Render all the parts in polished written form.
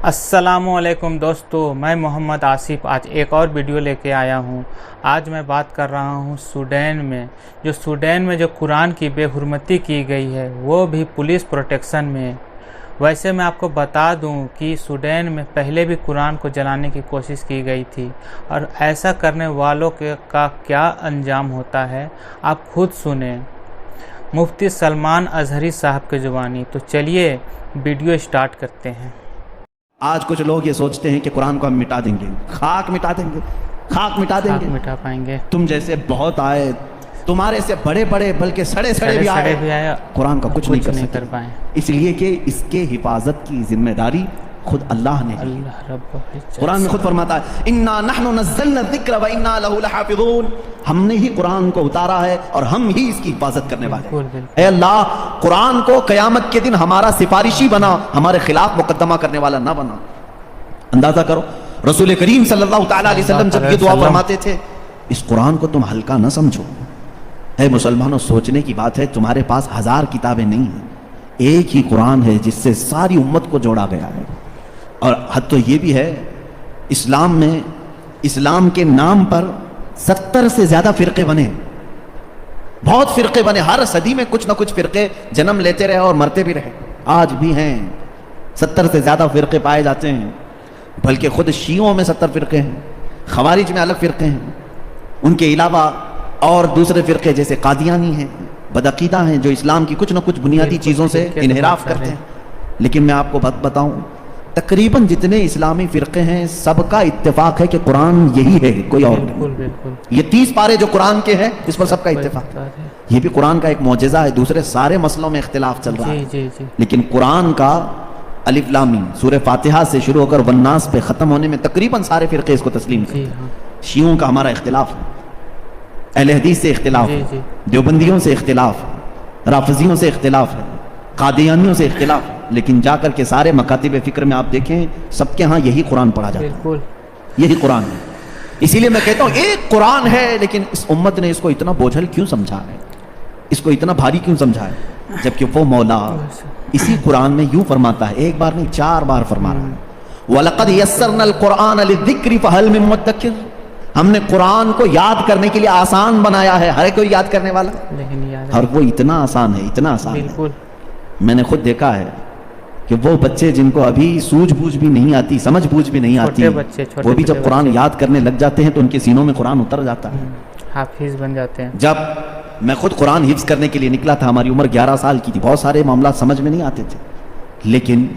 अस्सलामुअलैकुम दोस्तों, मैं मोहम्मद आसिफ आज एक और वीडियो लेके आया हूँ। आज मैं बात कर रहा हूँ सूडान में जो कुरान की बेहुरमती की गई है, वो भी पुलिस प्रोटेक्शन में। वैसे मैं आपको बता दूं कि सूडान में पहले भी कुरान को जलाने की कोशिश की गई थी और ऐसा करने वालों का क्या अंजाम होता है आप खुद सुने। मुफ्ती सलमान अजहरी साहब की जुबानी। तो चलिए वीडियो स्टार्ट करते हैं। आज कुछ लोग ये सोचते हैं कि कुरान को हम मिटा देंगे, खाक मिटा देंगे, खाक मिटा देंगे, मिटा पाएंगे। तुम जैसे बहुत आए, तुम्हारे से बड़े बड़े बल्कि सड़े भी आए, कुरान का कुछ नहीं कर पाए, इसलिए कि इसके हिफाजत की जिम्मेदारी खुद अल्लाह ने। कुरान में खुद फरमाता है, इन्ना नहनु नज़्ज़लना ज़िक्र व इन्ना लहु लहाफ़िज़ून, हमने ही कुरान को उतारा है और हम ही इसकी हिफाजत करने वाले हैं। ऐ अल्लाह, कुरान को क़यामत के दिन हमारा सिफारिशी बना, हमारे खिलाफ मुकद्दमा करने वाला ना बना। अंदाजा करो, रसूल करीम सल्लल्लाहु तआला अलैहि वसल्लम जब ये दुआ फरमाते थे, इस कुरान को तुम हल्का न समझो। ऐ मुसलमानों, सोचने की बात है, तुम्हारे पास 1000 किताबें नहीं हैं, एक ही कुरान है जिससे सारी उम्मत को जोड़ा गया है। और हद तो ये भी है, इस्लाम में इस्लाम के नाम पर 70 से ज्यादा फिरके बने, बहुत फिरके बने। हर सदी में कुछ ना कुछ फिरके जन्म लेते रहे और मरते भी रहे, आज भी हैं। 70 से ज्यादा फिरके पाए जाते हैं, बल्कि खुद शियों में 70 फिरके हैं, खवारिज में अलग फिरके हैं, उनके अलावा और दूसरे फिरके जैसे कादियानी हैं, बदअकीदा हैं, जो इस्लाम की कुछ ना कुछ बुनियादी चीज़ों से इन्हिराफ करते हैं। लेकिन मैं आपको बात बताऊं, तकरीबन जितने इस्लामी फिरके हैं सबका इत्तेफाक है कि कुरान यही है, कोई और नहीं। ये 30 पारे जो कुरान के हैं, इस पर सबका इत्तेफाक है। ये भी कुरान का एक मौजज़ा है, दूसरे सारे मसलों में इख्तिलाफ चल रहा है। लेकिन कुरान का अलिफ लाम मीम सूरह फातिहा से शुरू होकर वन्नास पे ख़त्म होने में तकरीबन सारे फिरके इसको तस्लीम करते हैं। शियों का हमारा इख्तिलाफ है, अहले हदीस से इख्तिलाफ है, देवबंदियों से इख्तिलाफ है, राफिजियों से इख्तिलाफ है, कादियानियों से इख्तिलाफ है। लेकिन जाकर के सारे मकातिब फिक्र में आप देखें, सबके यहाँ यही कुरान पढ़ा जाता है, यही कुरान है। इसीलिए मैं कहता हूँ, एक कुरान है, लेकिन इस उम्मत ने इसको इतना बोझल क्यों समझा है, इसको इतना भारी क्यों समझा है, जबकि वो मौला इसी कुरान में यूं फरमाता है, एक बार नहीं 4 बार फरमा रहा है, वलक़द यस्सरनल कुरान लिज़्ज़िक्रि फ़हल मिन मुद्दक्किर, हमने कुरान को याद करने के लिए आसान बनाया है, हर कोई याद करने वाला, लेकिन और वो इतना आसान है, इतना आसान है। मैंने खुद देखा है कि वो बच्चे जिनको अभी सूझबूझ भी नहीं आती, समझबूझ भी नहीं आती, वो भी जब कुरान याद करने लग जाते हैं तो उनके सीनों में कुरान उतर जाता है, हाफिज बन जाते हैं। जब मैं खुद कुरान हिफ्ज करने के लिए निकला था, हमारी उम्र 11 साल की थी, बहुत सारे मामला समझ में नहीं आते थे, लेकिन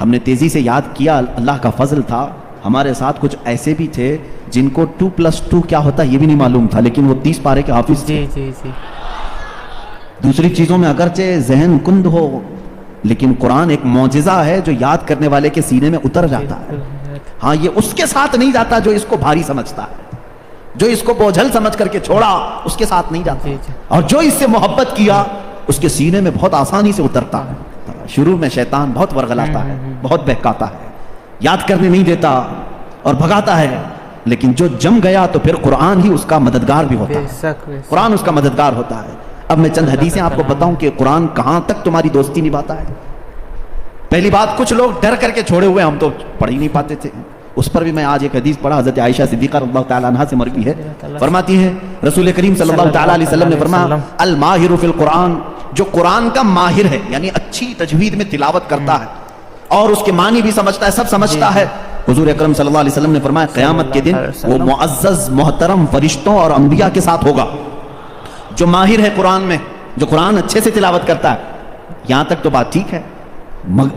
हमने तेजी से याद किया, अल्लाह का फजल था। हमारे साथ कुछ ऐसे भी थे जिनको 2+2 क्या होता है ये भी नहीं मालूम था, लेकिन वो 30 पारे के हाफिज थे। दूसरी चीजों में अगरचे जहन कुंद हो, लेकिन कुरान एक मौजिज़ा है जो याद करने वाले के सीने में उतर जाता है। हाँ, ये उसके साथ नहीं जाता जो इसको भारी समझता है, जो इसको बोझल समझ करके छोड़ा उसके साथ नहीं जाता, और जो इससे मोहब्बत किया उसके सीने में बहुत आसानी से उतरता है। शुरू में शैतान बहुत वर्गलाता है, बहुत बहकाता है, याद करने नहीं देता और भगाता है, लेकिन जो जम गया तो फिर कुरान ही उसका मददगार भी होता है, कुरान उसका मददगार होता है। अब मैं चंद हदीसें आपको बताऊं कि कुरान कहां तक तुम्हारी दोस्ती निभाता है। पहली बात, कुछ लोग डर करके छोड़े हुए, हम तो पढ़ ही नहीं पाते थे, उस पर भी मैं आज एक हदीस पढ़ा, हज़रत आयशा सिद्दीक़ा रज़ियल्लाहु तआला अन्हा से मरवी है, फरमाती है रसूल करीम सल्लल्लाहु तआला अलैहि वसल्लम ने फरमाया, अल माहिरु फिल कुरान, जो कुरान का माहिर है, यानी अच्छी तजवीद में तिलावत करता है और उसके मानी भी समझता है, सब समझता है। हुजूर अकरम सल्लल्लाहु अलैहि वसल्लम ने फरमाया, क़यामत के दिन वो मुअज़्ज़ज़ मोहतरम फरिश्तों और अंबिया के साथ होगा, जो माहिर है कुरान में, जो कुरान अच्छे से तिलावत करता है। यहां तक तो बात ठीक है।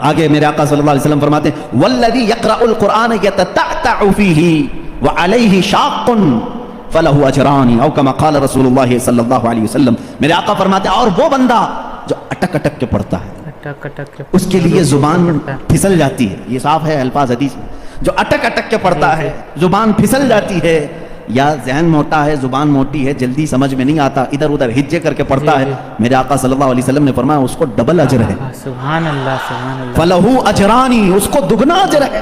आगे मेरे आका सल्लल्लाहु अलैहि वसल्लम फरमाते हैं, वल्लज़ी यक़रउल कुरान यततअतअ फ़ीही व अलैहि शाक़्क़ुन फलहु अजरानी, औ कमा क़ाल रसूलुल्लाह सल्लल्लाहु अलैहि वसल्लम। मेरे आका फरमाते हैं, और वो बंदा जो अटक अटक के पढ़ता है, उसके लिए जुबान फिसल जाती है, ये साफ है अल्फाज हदीस में, जो अटक अटक के पढ़ता है जुबान फिसल जाती है, या जहन मोटा है, जुबान मोटी है, जल्दी समझ में नहीं आता, इधर उधर हिज्जे करके पढ़ता है, मेरे आका सल्लल्लाहु अलैहि वसल्लम ने फरमाया उसको डबल अजर है, सुभान अल्लाह, सुभान अल्लाह, फलहु अजरानी, उसको दुगना अजर है।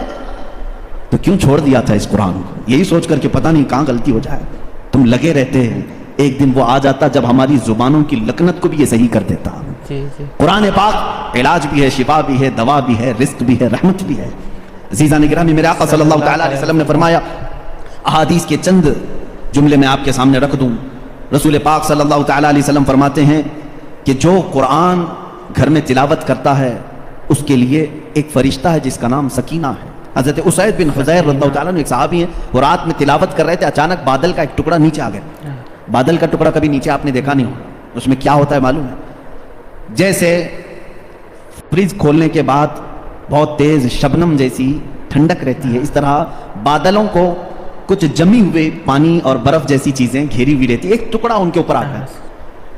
तो क्यों छोड़ दिया था इस कुरान को, यही सोच करके पता नहीं कहां गलती हो जाए। तुम लगे रहते हैं, एक दिन वो आ जाता जब हमारी जुबानों की लकनत को भी ये सही कर देता। कुरान पाक इलाज भी है, शिफा भी है, दवा भी है, रिस्क भी है, रहमत भी है। عزیزان گرامی، میرے آقا صلی اللہ تعالیٰ علیہ وسلم نے فرمایا، احادیث کے چند جملے میں آپ کے سامنے رکھ دوں۔ رسول پاک صلی اللہ تعالیٰ علیہ وسلم فرماتے ہیں کہ جو قرآن گھر میں تلاوت کرتا ہے اس کے لیے ایک فرشتہ ہے جس کا نام سکینہ ہے۔ حضرت اسید بن حضیر رضی اللہ تعالیٰ عنہ ایک صحابی ہیں، وہ رات میں تلاوت کر رہے تھے، اچانک بادل کا ایک ٹکڑا نیچے آ گیا۔ بادل کا ٹکڑا کبھی نیچے آپ نے دیکھا نہیں ہوگا، اس میں کیا ہوتا ہے معلوم ہے؟ جیسے فریج کھولنے کے بعد بہت تیز شبنم جیسی ٹھنڈک رہتی ہے، اس طرح بادلوں کو کچھ جمی ہوئے پانی اور برف جیسی چیزیں گھیری ہوئی رہتی ہے، ایک ٹکڑا ان کے اوپر آ گیا۔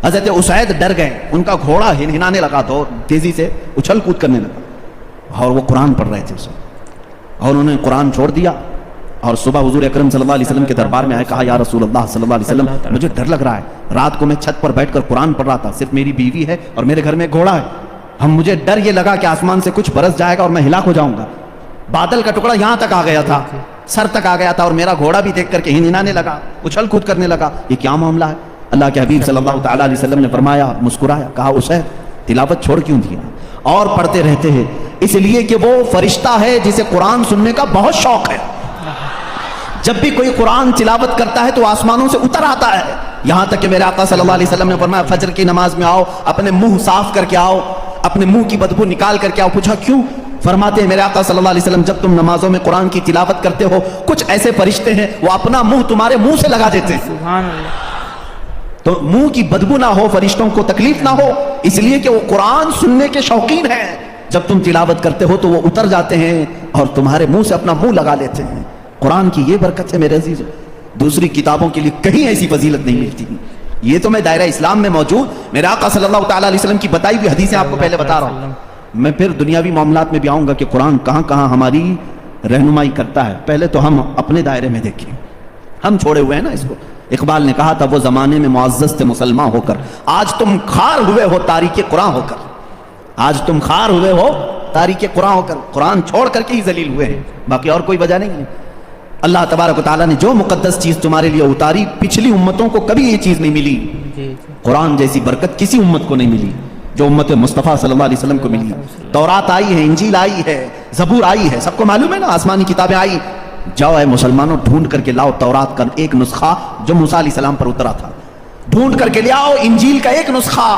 حضرت اسید ڈر گئے، ان کا گھوڑا ہنانے لگا تو تیزی سے اچھل کود کرنے لگا، اور وہ قرآن پڑھ رہے تھے اس وقت، اور انہوں نے قرآن چھوڑ دیا اور صبح حضور اکرم صلی اللہ علیہ وسلم کے دربار میں آئے، کہا یا رسول اللہ صلی اللہ علیہ وسلم مجھے ڈر لگ رہا ہے، رات کو میں چھت پر بیٹھ کر قرآن پڑھ رہا تھا، صرف میری بیوی ہے اور میرے گھر میں گھوڑا ہے، مجھے ڈر یہ لگا کہ آسمان سے کچھ برس جائے گا اور میں ہلاک ہو جاؤں گا۔ بادل کا ٹکڑا یہاں تک آ گیا تھا، سر تک آ گیا تھا، اور میرا گھوڑا بھی دیکھ کر کے ہنانے لگا، اچھل کود کرنے لگا، یہ کیا معاملہ ہے؟ اللہ کے حبیب صلی اللہ تعالیٰ علیہ وسلم نے فرمایا، مسکرایا، کہا اسید تلاوت چھوڑ کیوں دیا؟ اور پڑھتے رہتے ہیں، اس لیے کہ وہ فرشتہ ہے جسے قرآن سننے کا بہت شوق ہے، جب بھی کوئی قرآن تلاوت کرتا ہے تو آسمانوں سے اتر آتا ہے، یہاں تک کہ میرے آقا صلی اللہ علیہ وسلم نے فرمایا فجر کی نماز میں آؤ، اپنے منہ صاف کر کے آؤ، اپنے منہ کی بدبو نکال کر کے آؤ۔ پوچھا کیوں؟ فرماتے ہیں میرے آقا صلی اللہ علیہ وسلم جب تم نمازوں میں قرآن کی تلاوت کرتے ہو کچھ ایسے فرشتے ہیں وہ اپنا منہ تمہارے منہ سے لگا دیتے ہیں، سبحان اللہ، تو منہ کی بدبو نہ ہو، فرشتوں کو تکلیف نہ ہو، اس لیے کہ وہ قرآن سننے کے شوقین ہیں، جب تم تلاوت کرتے ہو تو وہ اتر جاتے ہیں اور تمہارے منہ سے اپنا منہ لگا لیتے ہیں۔ قرآن کی یہ برکت ہے میرے عزیزو، دوسری کتابوں کے لیے کہیں ایسی فضیلت نہیں ملتی۔ یہ تو میں دائرہ اسلام میں موجود میرے آقا صلی اللہ تعالیٰ علیہ وسلم کی بتائی ہوئی حدیثیں آپ کو پہلے بتا رہا ہوں، میں پھر دنیاوی معاملات میں بھی آؤں گا کہ قرآن کہاں کہاں ہماری رہنمائی کرتا ہے۔ پہلے تو ہم اپنے دائرے میں دیکھیں، ہم چھوڑے ہوئے ہیں نا اس کو۔ اقبال نے کہا تھا وہ زمانے میں معزز تھے مسلمان ہو کر، آج تم خار ہوئے ہو تاریک قرآن ہو کر، آج تم خار ہوئے ہو تاریک قرآن ہو کر، قرآن چھوڑ کر کے ہی ذلیل ہوئے ہیں، باقی اور کوئی وجہ نہیں ہے۔ اللہ تبارک و تعالیٰ نے جو مقدس چیز تمہارے لیے اتاری، پچھلی امتوں کو کبھی یہ چیز نہیں ملی، قرآن جیسی برکت کسی امت کو نہیں ملی جو امت مصطفیٰ صلی اللہ علیہ وسلم کو ملی۔ تورات آئی ہے، انجیل آئی ہے، زبور آئی ہے، سب کو معلوم ہے نا، آسمانی کتابیں آئی۔ جاؤ اے مسلمانوں ڈھونڈ کر کے لاؤ تورات کا ایک نسخہ جو موسیٰ علیہ السلام پر اترا تھا، ڈھونڈ کر کے لے آؤ انجیل کا ایک نسخہ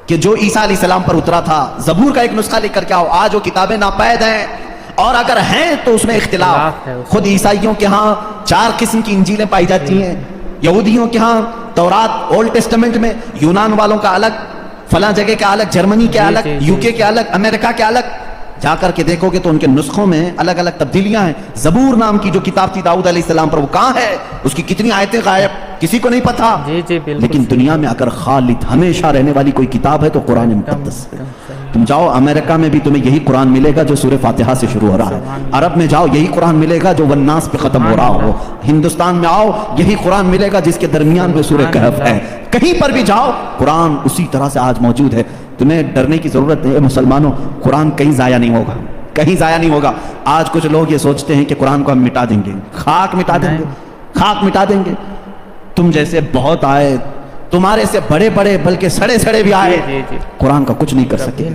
کہ جو عیسیٰ علیہ السلام پر اترا تھا، زبور کا ایک نسخہ لے کر کے آؤ۔ آج وہ کتابیں ناپید ہیں، اور اگر ہیں تو اس میں اختلاف، خود عیسائیوں کے ہاں 4 قسم کی انجیلیں پائی جاتی ہیں، یہودیوں کے ہاں تورات اولڈ ٹیسٹمنٹ میں، یونان والوں کا الگ، فلاں جگہ کا الگ، جرمنی کے الگ، UK کے الگ، امریکہ کے الگ، جا کر کے دیکھو گے تو ان کے نسخوں میں الگ الگ تبدیلیاں ہیں۔ زبور نام کی جو کتاب تھی داؤد علیہ السلام پر، وہ کہاں ہے؟ اس کی کتنی آیتیں غائب، کسی کو نہیں پتا۔ لیکن دنیا میں اگر خالد ہمیشہ رہنے والی کوئی کتاب ہے تو قرآن مقدس ہے۔ تم جاؤ امریکہ میں بھی تمہیں یہی قرآن ملے گا جو سورہ فاتحہ سے شروع ہو رہا ہے، عرب میں جاؤ یہی قرآن ملے گا جو والناس پہ ختم ہو رہا ہو، ہندوستان میں آؤ یہی قرآن ملے گا جس کے درمیان میں سورہ کہف ہے، کہیں پر بھی جاؤ قرآن اسی طرح سے آج موجود ہے۔ تمہیں ڈرنے کی ضرورت ہے مسلمانوں، قرآن کہیں ضائع نہیں ہوگا، کہیں ضائع نہیں ہوگا۔ آج کچھ لوگ یہ سوچتے ہیں کہ قرآن کو ہم مٹا دیں گے، خاک مٹا دیں گے، خاک مٹا دیں گے۔ تم جیسے بہت آئے، تمہارے سے بڑے بڑے بلکہ سڑے سڑے بھی آئے، قرآن کا کچھ نہیں کر سکتے،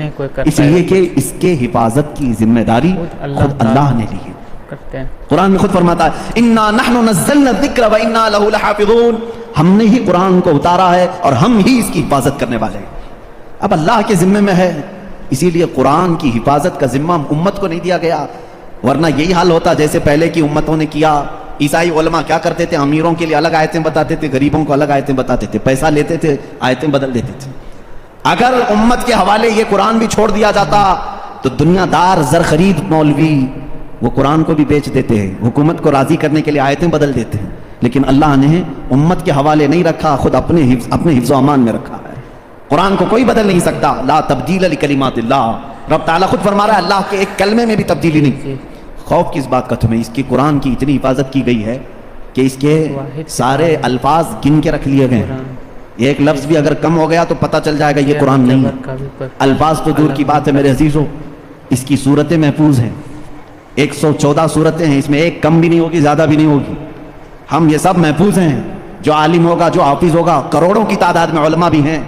اس لیے کہ اس کے حفاظت کی ذمہ داری خود اللہ نے لی ہے۔ قرآن میں خود فرماتا ہے اِنَّا نَحْنُ نَزَّلْنَا الذِّكْرَ وَإِنَّا لَهُ لَحَافِظُونَ، ہم نے ہی قرآن کو اتارا ہے اور ہم ہی اس کی حفاظت کرنے والے ہیں۔ اب اللہ کے ذمے میں ہے، اسی لیے قرآن کی حفاظت کا ذمہ امت کو نہیں دیا گیا، ورنہ یہی حال ہوتا جیسے پہلے کی امتوں نے کیا۔ عیسائی علماء کیا کرتے تھے؟ امیروں کے لیے الگ آیتیں بتاتے تھے، غریبوں کو الگ آیتیں بتاتے تھے، پیسہ لیتے تھے، آیتیں بدل دیتے تھے۔ اگر امت کے حوالے یہ قرآن بھی چھوڑ دیا جاتا تو دنیا دار زر خرید مولوی وہ قرآن کو بھی بیچ دیتے ہیں، حکومت کو راضی کرنے کے لیے آیتیں بدل دیتے ہیں، لیکن اللہ نے امت کے حوالے نہیں رکھا، خود اپنے حفظ و امان میں رکھا ہے۔ قرآن کو کوئی بدل نہیں سکتا، لا تبدیل لکلمات اللہ، رب تعالیٰ خود فرما رہا ہے اللہ کے ایک کلمے میں بھی تبدیلی نہیں۔ خوف کس بات کا تمہیں؟ اس کی قرآن کی اتنی حفاظت کی گئی ہے کہ اس کے سارے الفاظ گن کے رکھ لیے گئے ہیں، ایک لفظ بھی اگر کم ہو گیا تو پتہ چل جائے گا یہ قرآن نہیں ہے۔ الفاظ تو دور کی بات ہے میرے عزیزو، اس کی صورتیں محفوظ ہیں، 114 صورتیں ہیں، اس میں ایک کم بھی نہیں ہوگی زیادہ بھی نہیں ہوگی، ہم یہ سب محفوظ ہیں۔ جو عالم ہوگا، جو حافظ ہوگا، کروڑوں کی تعداد میں علماء بھی ہیں،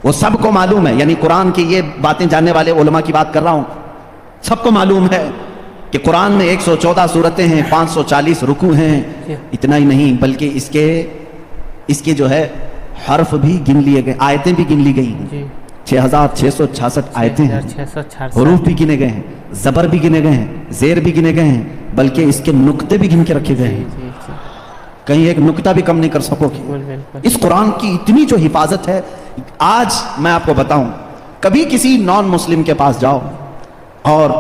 وہ سب کو معلوم ہے، یعنی قرآن کی یہ باتیں جاننے والے علماء کی بات کر رہا ہوں، سب کو معلوم ہے کہ قرآن میں 114 صورتیں ہیں، 540 رکوع ہیں. اتنا ہی نہیں بلکہ اس کے جو ہے حرف بھی گن لیے گئے، آیتیں بھی گن لی گئی ہیں. 6666 آیتیں ہیں، حروف بھی گنے گئے ہیں، زبر بھی گنے گئے ہیں، زیر بھی گنے گئے ہیں، بلکہ اس کے نقطے بھی گن کے رکھے گئے ہیں. کہیں ایک نقطہ بھی کم نہیں کر سکو گے. اس قرآن کی اتنی جو حفاظت ہے. آج میں آپ کو بتاؤں، کبھی کسی نان مسلم کے پاس جاؤ اور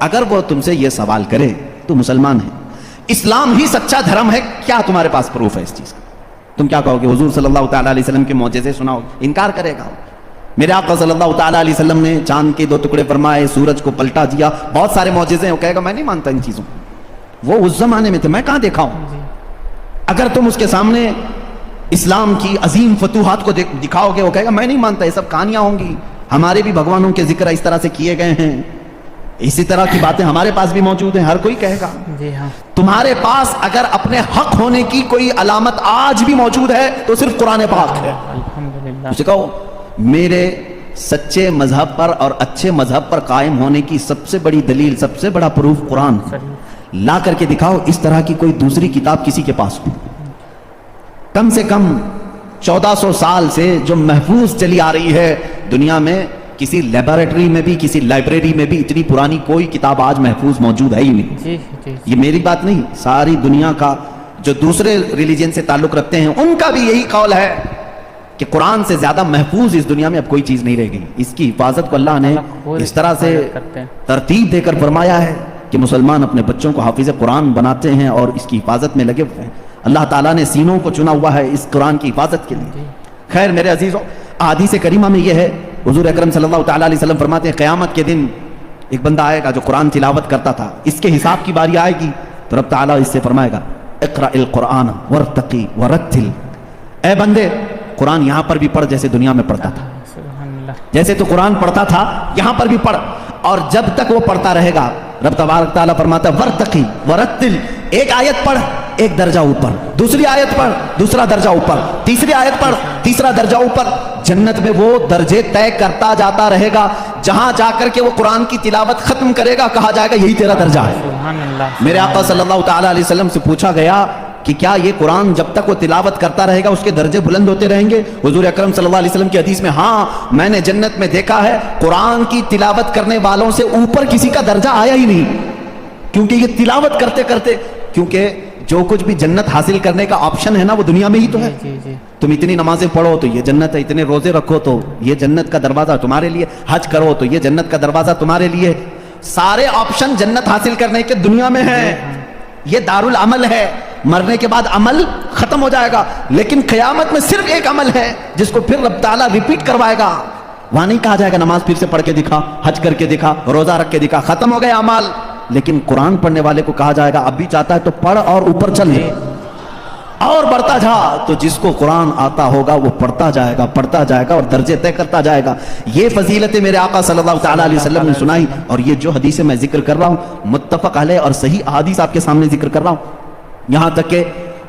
اگر وہ تم سے یہ سوال کرے تو مسلمان ہے، اسلام ہی سچا دھرم ہے، کیا تمہارے پاس پروف ہے اس چیز کا؟ تم کیا کہو گے؟ حضور صلی اللہ تعالیٰ علیہ وسلم کے معجزے سناؤ. انکار کرے گا. میرے آقا صلی اللہ تعالیٰ علیہ وسلم نے چاند کے 2 ٹکڑے فرمائے، سورج کو پلٹا دیا، بہت سارے معجزے ہیں. وہ کہے گا میں نہیں مانتا ان چیزوں. وہ اس زمانے میں تھے، میں کہاں دیکھا ہوں. اگر تم اس کے سامنے اسلام کی عظیم فتوحات کو دکھاؤ گے، وہ کہے گا میں نہیں مانتا، یہ سب کہانیاں ہوں گی، ہمارے بھی بھگوانوں کے ذکر اس طرح سے کیے گئے ہیں، اسی طرح کی باتیں ہمارے پاس بھی موجود ہیں. ہر کوئی کہے گا. تمہارے پاس اگر اپنے حق ہونے کی کوئی علامت آج بھی موجود ہے تو صرف قرآن پاک ہے. اسے کہو میرے سچے مذہب پر اور اچھے مذہب پر قائم ہونے کی سب سے بڑی دلیل، سب سے بڑا پروف قرآن. لا کر کے دکھاؤ اس طرح کی کوئی دوسری کتاب کسی کے پاس ہو. کم سے کم 1400 سال سے جو محفوظ چلی آ رہی ہے دنیا میں، کسی لیبارٹری میں بھی، کسی لائبریری میں بھی اتنی پرانی کوئی کتاب آج محفوظ موجود ہے ہی نہیں. یہ میری بات نہیں، ساری دنیا کا جو دوسرے ریلیجن سے تعلق رکھتے ہیں ان کا بھی یہی قول ہے کہ قرآن سے زیادہ محفوظ اس دنیا میں اب کوئی چیز نہیں رہ گئی. اس کی حفاظت کو اللہ نے اس طرح سے ترتیب دے کر فرمایا ہے کہ مسلمان اپنے بچوں کو حافظ قرآن بناتے ہیں اور اس کی حفاظت میں لگے ہوئے ہیں. اللہ تعالیٰ نے سینوں کو چنا ہوا ہے اس قرآن کی حفاظت کے لیے. خیر میرے عزیزوں، احادیث کریمہ میں یہ ہے، حضور اکرم صلی اللہ تعالیٰ علیہ وسلم فرماتے ہیں قیامت کے دن ایک بندہ آئے گا جو قرآن تلاوت کرتا تھا، اس کے حساب کی باری آئے گی تو رب تعالیٰ اس سے فرمائے گا اقرأ القرآن ورتقی ورتل. اے بندے قرآن یہاں پر بھی پڑھ جیسے دنیا میں پڑھتا تھا، جیسے تو قرآن پڑھتا تھا یہاں پر بھی پڑھ، اور جب تک وہ پڑھتا رہے گا رب تبارک تعالیٰ فرماتا ہے ورتقی ورتل. ایک آیت پڑھ ایک درجہ اوپر، دوسری آیت پڑھ دوسرا درجہ اوپر، تیسری آیت پڑھ تیسرا درجہ اوپر. جنت میں وہ درجے طے کرتا جاتا رہے گا، جہاں جا کر کے وہ قرآن کی تلاوت ختم کرے گا کہا جائے گا یہی تیرا درجہ ہے. میرے آقا صلی اللہ تعالیٰ علیہ وسلم سے پوچھا گیا کہ کیا یہ قرآن جب تک وہ تلاوت کرتا رہے گا اس کے درجے بلند ہوتے رہیں گے؟ حضور اکرم صلی اللہ علیہ وسلم کی حدیث میں ہاں میں نے جنت میں دیکھا ہے قرآن کی تلاوت کرنے والوں سے اوپر کسی کا درجہ آیا ہی نہیں، کیونکہ یہ تلاوت کرتے کرتے، کیونکہ جو کچھ بھی جنت حاصل کرنے کا آپشن ہے نا وہ دنیا میں ہی تو ہے. تم اتنی نمازیں پڑھو تو یہ جنت ہے، اتنے روزے رکھو تو یہ جنت کا دروازہ تمہارے لیے، حج کرو تو یہ جنت کا دروازہ تمہارے لیے. سارے آپشن جنت حاصل کرنے کے دنیا میں ہیں. یہ دارالعمل ہے، مرنے کے بعد عمل ختم ہو جائے گا، لیکن قیامت میں صرف ایک عمل ہے جس کو پھر رب تعالیٰ ریپیٹ کروائے گا. وہاں نہیں کہا جائے گا نماز پھر سے پڑھ کے دکھا، حج کر کے دکھا، روزہ رکھ کے دکھا، ختم ہو گئے اعمال. لیکن قرآن پڑھنے والے کو کہا جائے گا اب بھی چاہتا ہے تو پڑھ اور اوپر چل اور بڑھتا جا. تو جس کو قرآن آتا ہوگا وہ پڑھتا جائے گا پڑھتا جائے گا اور درجے طے کرتا جائے گا. یہ فضیلتیں میرے آقا صلی اللہ تعالیٰ علیہ وسلم نے سنائی، اور یہ جو حدیثیں میں ذکر کر رہا ہوں متفق علیہ اور صحیح احادیث آپ کے سامنے ذکر کر رہا ہوں. یہاں تک کہ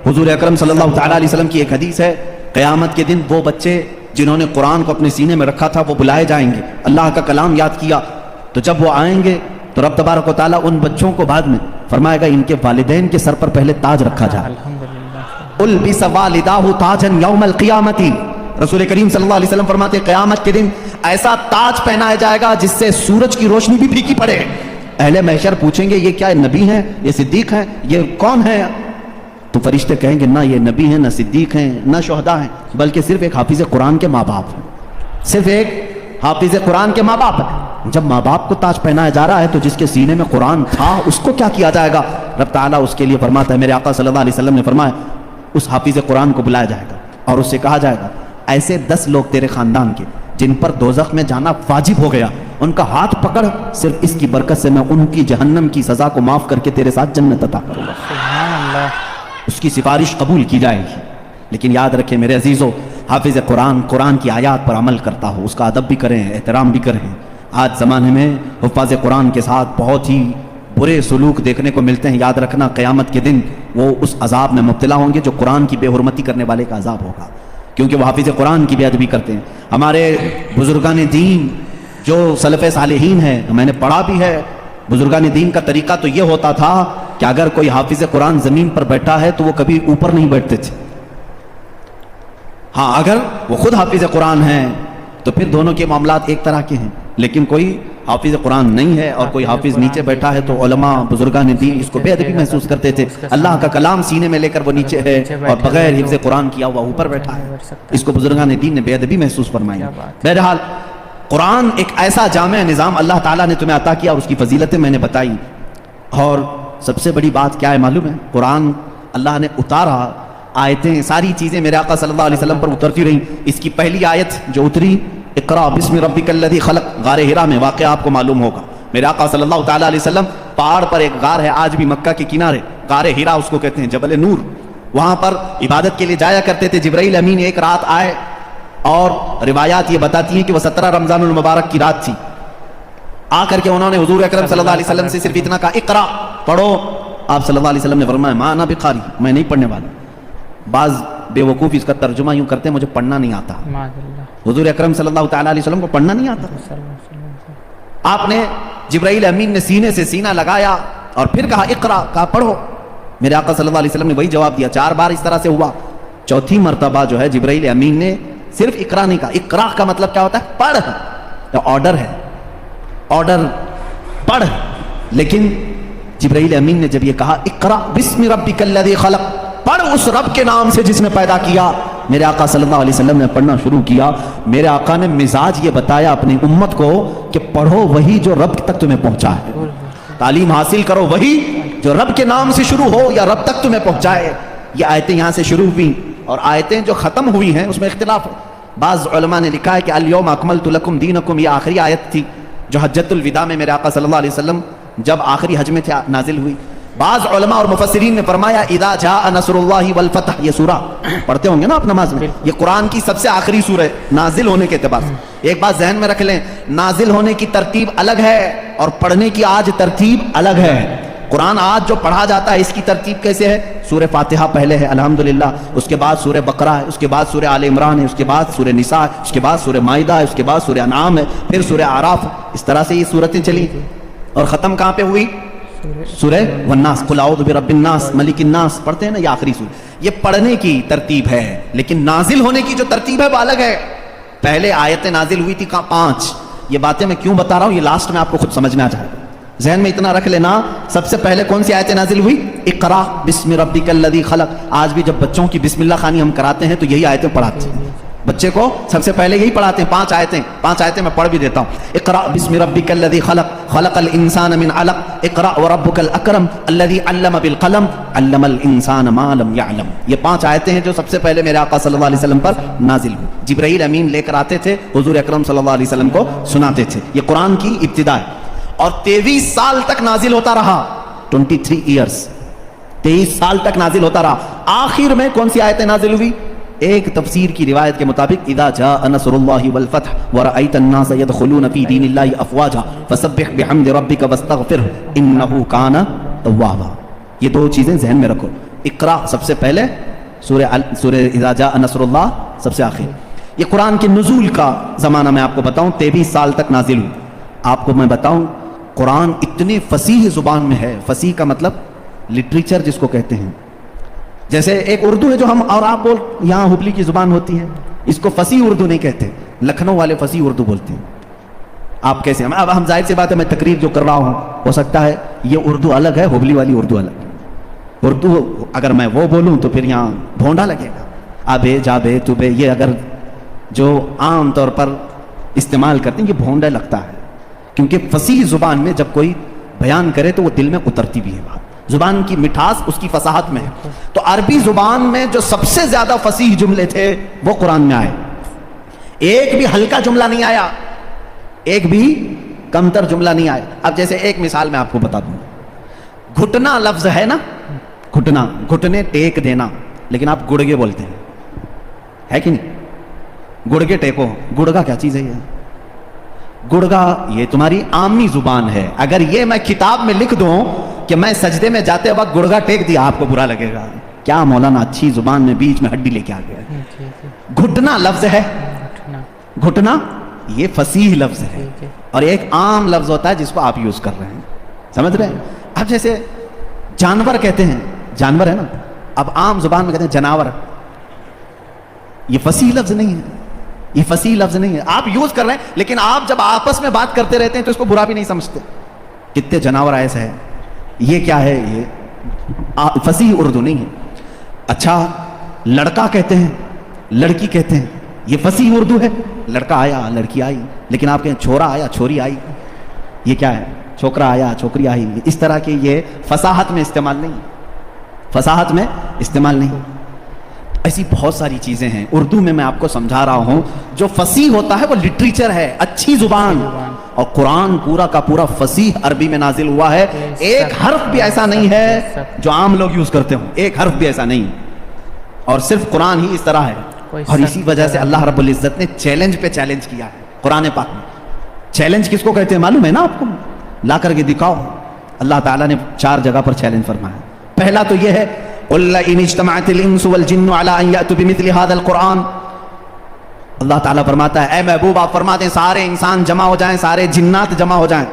حضور اکرم صلی اللہ تعالیٰ علیہ وسلم کی ایک حدیث ہے، قیامت کے دن وہ بچے جنہوں نے قرآن کو اپنے سینے میں رکھا تھا وہ بلائے جائیں گے، اللہ کا کلام یاد کیا، تو جب وہ آئیں گے تو رب تبارک و تعالیٰ ان بچوں کو بعد میں فرمائے گا ان کے والدین کے سر پر پہلے تاج رکھا جائے. البس والداہ تاجا یوم القیامت. رسول کریم صلی اللہ علیہ وسلم فرماتے ہیں قیامت کے دن ایسا تاج پہنایا جائے گا جس سے سورج کی روشنی بھی پھیکی پڑے. اہل محشر پوچھیں گے یہ کیا نبی ہیں، یہ صدیق ہیں، یہ کون ہیں؟ تو فرشتے کہیں گے نہ یہ نبی ہیں نہ صدیق ہیں نہ شہداء ہیں، بلکہ صرف ایک حافظ قرآن کے ماں باپ ہیں، صرف ایک حافظ قرآن کے ماں باپ ہیں. جب ماں باپ کو تاج پہنایا جا رہا ہے تو جس کے سینے میں قرآن تھا اس کو کیا کیا جائے گا؟ رب تعالیٰ اس کے لیے فرماتا ہے، میرے آقا صلی اللہ علیہ وسلم نے فرمایا اس حافظ قرآن کو بلایا جائے گا اور اس سے کہا جائے گا ایسے 10 لوگ تیرے خاندان کے جن پر دوزخ میں جانا واجب ہو گیا، ان کا ہاتھ پکڑ، صرف اس کی برکت سے میں ان کی جہنم کی سزا کو معاف کر کے تیرے ساتھ جنت عطا کروں گا. سبحان اللہ. اس کی سفارش قبول کی جائے گی. لیکن یاد رکھیں میرے عزیزو، حافظ قرآن قرآن کی آیات پر عمل کرتا ہو، اس کا ادب بھی کریں، احترام بھی کریں. آج زمانے میں حفاظ قرآن کے ساتھ بہت ہی برے سلوک دیکھنے کو ملتے ہیں. یاد رکھنا قیامت کے دن وہ اس عذاب میں مبتلا ہوں گے جو قرآن کی بے حرمتی کرنے والے کا عذاب ہوگا، کیونکہ وہ حافظ قرآن کی بے ادبی کرتے ہیں. ہمارے بزرگان دین جو سلف صالحین ہیں، میں نے پڑھا بھی ہے बुजुर्गान दीन का तरीका तो ये होता था कि अगर कोई हाफिज कुरान जमीन पर बैठा है तो वो कभी ऊपर नहीं बैठते थे। हाँ, अगर वो खुद हाफिज कुरान है तो फिर दोनों के मामलात एक तरह के हैं, लेकिन कोई हाफिज कुरान नहीं है और कोई हाफिज नीचे बैठा है तो उलमा बुजुर्गान दीन इसको बेअदबी महसूस करते थे। अल्लाह का कलाम सीने में लेकर वो नीचे है और बगैर हिफ्ज़ कुरान किया हुआ ऊपर बैठा है, इसको बुजुर्गान दीन ने बेअदबी महसूस फरमाई। बहरहाल कुरान एक ऐसा जामे निज़ाम अल्लाह ताला ने तुम्हें अता किया और उसकी फजीलतें मैंने बताई। और सबसे बड़ी बात क्या है मालूम है? कुरान अल्लाह ने उतारा, आयतें सारी चीज़ें मेरे आका सल्लल्लाहु अलैहि वसल्लम पर उतरती रहीं। इसकी पहली आयत जो उतरी इक़रा बिस्मि रब्बिकल्लज़ी खलक़, गारे हिरा में वाक़या आपको मालूम होगा। मेरे आका सल्लल्लाहु ताला अलैहि वसल्लम पहाड़ पर एक गार है, आज भी मक्का के किनारे, गारे हिरा उसको कहते हैं, जबल नूर, वहाँ पर इबादत के लिए जाया करते थे। जिब्राइल अमीन एक रात आए और रिवायात ये बताती हैं कि वह 17 रमज़ानुल मुबारक की रात थी। आकर के उन्होंने हुजूर अकरम सल्लल्लाहु अलैहि वसल्लम से सिर्फ इतना कहा, इक़रा, पढ़ो। आप सल्लल्लाहु अलैहि वसल्लम ने फरमाया, मा अना बिक़ारी, मैं नहीं पढ़ने वाला। बाज़ बेवकूफ़ इसका तर्जुमा यूँ करते हैं, मुझे पढ़ना नहीं आता। हुजूर अकरम सल्लल्लाहु ताला अलैहि वसल्लम को पढ़ना नहीं आता। आपने जिब्राइल अमीन ने सीने से सीना लगाया और फिर कहा इक़रा, कहा पढ़ो। मेरे आका सल्लल्लाहु अलैहि वसल्लम ने वही जवाब दिया। 4 बार इस तरह से हुआ। चौथी मर्तबा जो है जिब्राइल अमीन ने सिर्फ इक़रा नहीं कहा। इक़रा का मतलब क्या होता है? पढ़, तो ऑर्डर है, ऑर्डर, पढ़। लेकिन जिब्राइल अमीन ने जब ये कहा इक़रा बिस्मि रब्बिकल्लज़ी खलक़, पढ़ उस रब के नाम से जिसने पैदा किया, मेरे आका सल्लल्लाहु अलैहि वसल्लम ने पढ़ना शुरू किया। मेरे आका ने मिजाज ये बताया अपनी उम्मत को कि पढ़ो वही जो रब तक तुम्हें पहुंचा है, तालीम हासिल करो वही जो रब के नाम से शुरू हो या रब तक तुम्हें पहुंचाए। ये आयतें यहाँ से शुरू हुई और आयतें जो खत्म हुई हैं उसमें इख्तिलाफ है। बाज़ उलमा ने लिखा है कि अल-यौम अकमलतु लकुम दीनकुम, ये आखिरी आयत थी जो हज्जतुल विदा में मेरे आका सल्लल्लाहु अलैहि वसल्लम जब आखिरी हज में थे नाजिल हुई। बाज़ उलमा और मुफस्सिरीन ने फरमाया इदा जाअ नस्रुल्लाहि वल फतह, ये सूरा पढ़ते होंगे ना आप नमाज में, ये कुरान की सबसे आखिरी सूरा है नाजिल होने के एतबार से। एक बात जहन में रख लें, नाजिल होने की तरतीब अलग है और पढ़ने की आज तरतीब अलग है। कुरान आज जो पढ़ा जाता है इसकी तरतीब कैसे है? सूरह फातिहा पहले है अल्हम्दुलिल्लाह, उसके बाद सूरह बकरा है, उसके बाद सूरह आले इमरान है, उसके बाद सूरह निसा है, उसके बाद सूरह माइदा है, उसके बाद सूरह अनाम है, फिर सूरह आराफ। इस तरह से ये सूरतें चली और खत्म कहाँ पे हुई? सूरह वन्नास, कुल औज़ु बिरब्बिन्नास मलिकिन्नास, पढ़ते हैं ना, ये आखिरी सूरह। ये पढ़ने की तरतीब है, लेकिन नाजिल होने की जो तरतीब है वो अलग है। पहले आयतें नाजिल हुई थी 5। ये बातें मैं क्यों बता रहा हूँ, ये लास्ट में आपको खुद समझ में आ जाएगा। ज़हन में इतना रख लेना, सबसे पहले कौन सी आयतें नाजिल हुई? इक़रा बिस्मि रब्बिकल्लज़ी खलक़। आज भी जब बच्चों की बिस्मिल्लाह खानी हम कराते हैं तो यही आयतें पढ़ाते हैं बच्चे को, सबसे पहले यही पढ़ाते हैं। 5 आयतें मैं पढ़ भी देता हूँ। इक़रा बिस्मि रब्बिकल्लज़ी खलक़, खलक़ल इंसान मिन अलक़, इक़रा व रब्बुकल अकरम अल्लज़ी अल्लम बिल क़लम, अल्लमल इंसान मा लम यअलम। ये 5 आयतें हैं जो सबसे पहले मेरे आका सल्लल्लाहु अलैहि वसल्लम पर नाजिल हुई। जिब्राइल अमीन लेकर आते थे, हुज़ूर अकरम सल्लल्लाहु अलैहि वसल्लम को सुनाते थे। ये कुरान की इब्तिदा है और 23 साल तक नाजिल होता रहा। 23 ईयर्स, 23 साल तक नाजिल होता रहा। आखिर में कौन सी आयतें नाजिल हुई? एक तफसीर की रिवायत के मुताबिक इदा जाअ नस्रुल्लाहि वल फतह व रअयतन नास यदखुलून फी दीनिल्लाहि अफवाजा फसब्बिह बिहम्दि रब्बिका वस्तगफिर इन्नहु काना तव्वाबा। ये 2 चीजें जहन में रखो। इक़रा सबसे पहले, सूरह इदा जाअ नस्रुल्लाह सबसे आखिर। ये कुरान के नुज़ूल का ज़माना मैं आपको बताऊं 23 साल तक नाजिल हुई। आपको मैं बताऊं कुरान इतनी फसीह ज़ुबान में है। फसीह का मतलब लिटरेचर जिसको कहते हैं। जैसे एक उर्दू है जो हम और आप बोल, यहाँ हुबली की ज़ुबान होती है, इसको फसीह उर्दू नहीं कहते, लखनऊ वाले फसीह उर्दू बोलते हैं। आप कैसे? अब हम जाहिर सी बात है, मैं तकरीर जो कर रहा हूँ हो सकता है ये उर्दू अलग है, हुबली वाली उर्दू अलग। उर्दू अगर मैं वो बोलूँ तो फिर यहाँ भोंडा लगेगा। आबे जाबे तुबे, ये अगर जो आम तौर पर इस्तेमाल करते हैं ये भोंडा लगता है, क्योंकि फसीह ज़ुबान में जब कोई बयान करे तो वो दिल में उतरती भी है बात। ज़ुबान की मिठास उसकी फसाहत में है। तो अरबी ज़ुबान में जो सबसे ज़्यादा फसीह जुमले थे वो कुरान में आए। एक भी हल्का जुमला नहीं आया, एक भी कमतर जुमला नहीं आया। अब जैसे एक मिसाल मैं आपको बता दूं, घुटना लफ्ज़ है ना, घुटना, घुटने टेक देना, लेकिन आप गुड़गे बोलते हैं, है कि नहीं? गुड़गे टेको, गुड़गा क्या चीज़ है ये? गुड़गा ये तुम्हारी आमी ज़ुबान है। अगर ये मैं किताब में लिख दूं कि मैं सजदे में जाते वक्त गुड़गा टेक दिया, आपको बुरा लगेगा। क्या मौलाना अच्छी जुबान में बीच में हड्डी लेके आ गया। घुटना लफ्ज है, घुटना ये फसीह लफ्ज है और एक आम लफ्ज होता है जिसको आप यूज कर रहे हैं। समझ रहे हैं? अब जैसे जानवर कहते हैं, जानवर है ना, अब आम जुबान में कहते हैं जनावर, ये फसीह लफ्ज नहीं है, ये फसीह लफ्ज नहीं है, आप यूज कर रहे हैं, लेकिन आप जब आपस में बात करते रहते हैं तो इसको बुरा भी नहीं समझते। कितने जनावर ऐसे हैं, ये क्या है, ये फसीह उर्दू नहीं है। अच्छा, लड़का कहते हैं, लड़की कहते हैं, ये फसीह उर्दू है। लड़का आया, लड़की आई, लेकिन आप कहें छोरा आया, छोरी आई, ये क्या है, छोकरा आया, छोकरी आई। इस तरह के ये फसाहत में इस्तेमाल नहीं, फसाहत में इस्तेमाल नहीं। ऐसी बहुत सारी चीजें हैं उर्दू में, मैं आपको समझा रहा हूं। जो फसीह होता है वो लिटरेचर है, अच्छी जुबान, और कुरान पूरा का पूरा फसीह अरबी में नाजिल हुआ है। एक हर्फ भी ऐसा नहीं है जो आम लोग यूज करते हो, एक हर्फ भी ऐसा नहीं, और सिर्फ कुरान ही इस तरह है। और इसी वजह से अल्लाह रब्बुल इज्जत ने चैलेंज पे चैलेंज किया है कुरान पाक में। चैलेंज किसको कहते हैं मालूम है ना आपको? ला करके दिखाओ। अल्लाह ताला ने 4 जगह पर चैलेंज फरमाया। पहला तो यह है, अल्लाह ताला फरमाता है, ए महबूब आप फरमाते हैं सारे इंसान जमा हो जाएं, सारे जिन्नात जमा हो जाएं,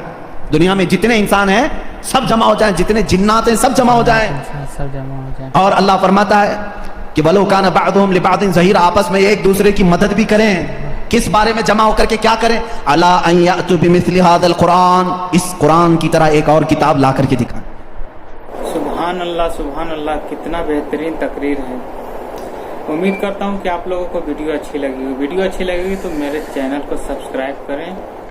दुनिया में जितने इंसान हैं सब जमा हो जाएं, जितने जिन्नात हैं सब जमा हो जाएं, सब जमा हो जाएं। और अल्लाह फरमाता है कि वलो काना बअदुहुम लिबअदिन ज़हीरा, आपस में एक दूसरे की मदद भी करें। किस बारे में जमा होकर के क्या करें? अला अन यातु बिमिस्लि हादल कुरान, इस कुरान की तरह एक और किताब ला करके दिखाएं। सुभान अल्लाह, कितना बेहतरीन तकरीर है। उम्मीद करता हूँ कि आप लोगों को वीडियो अच्छी लगी। वीडियो अच्छी लगेगी तो मेरे चैनल को सब्सक्राइब करें।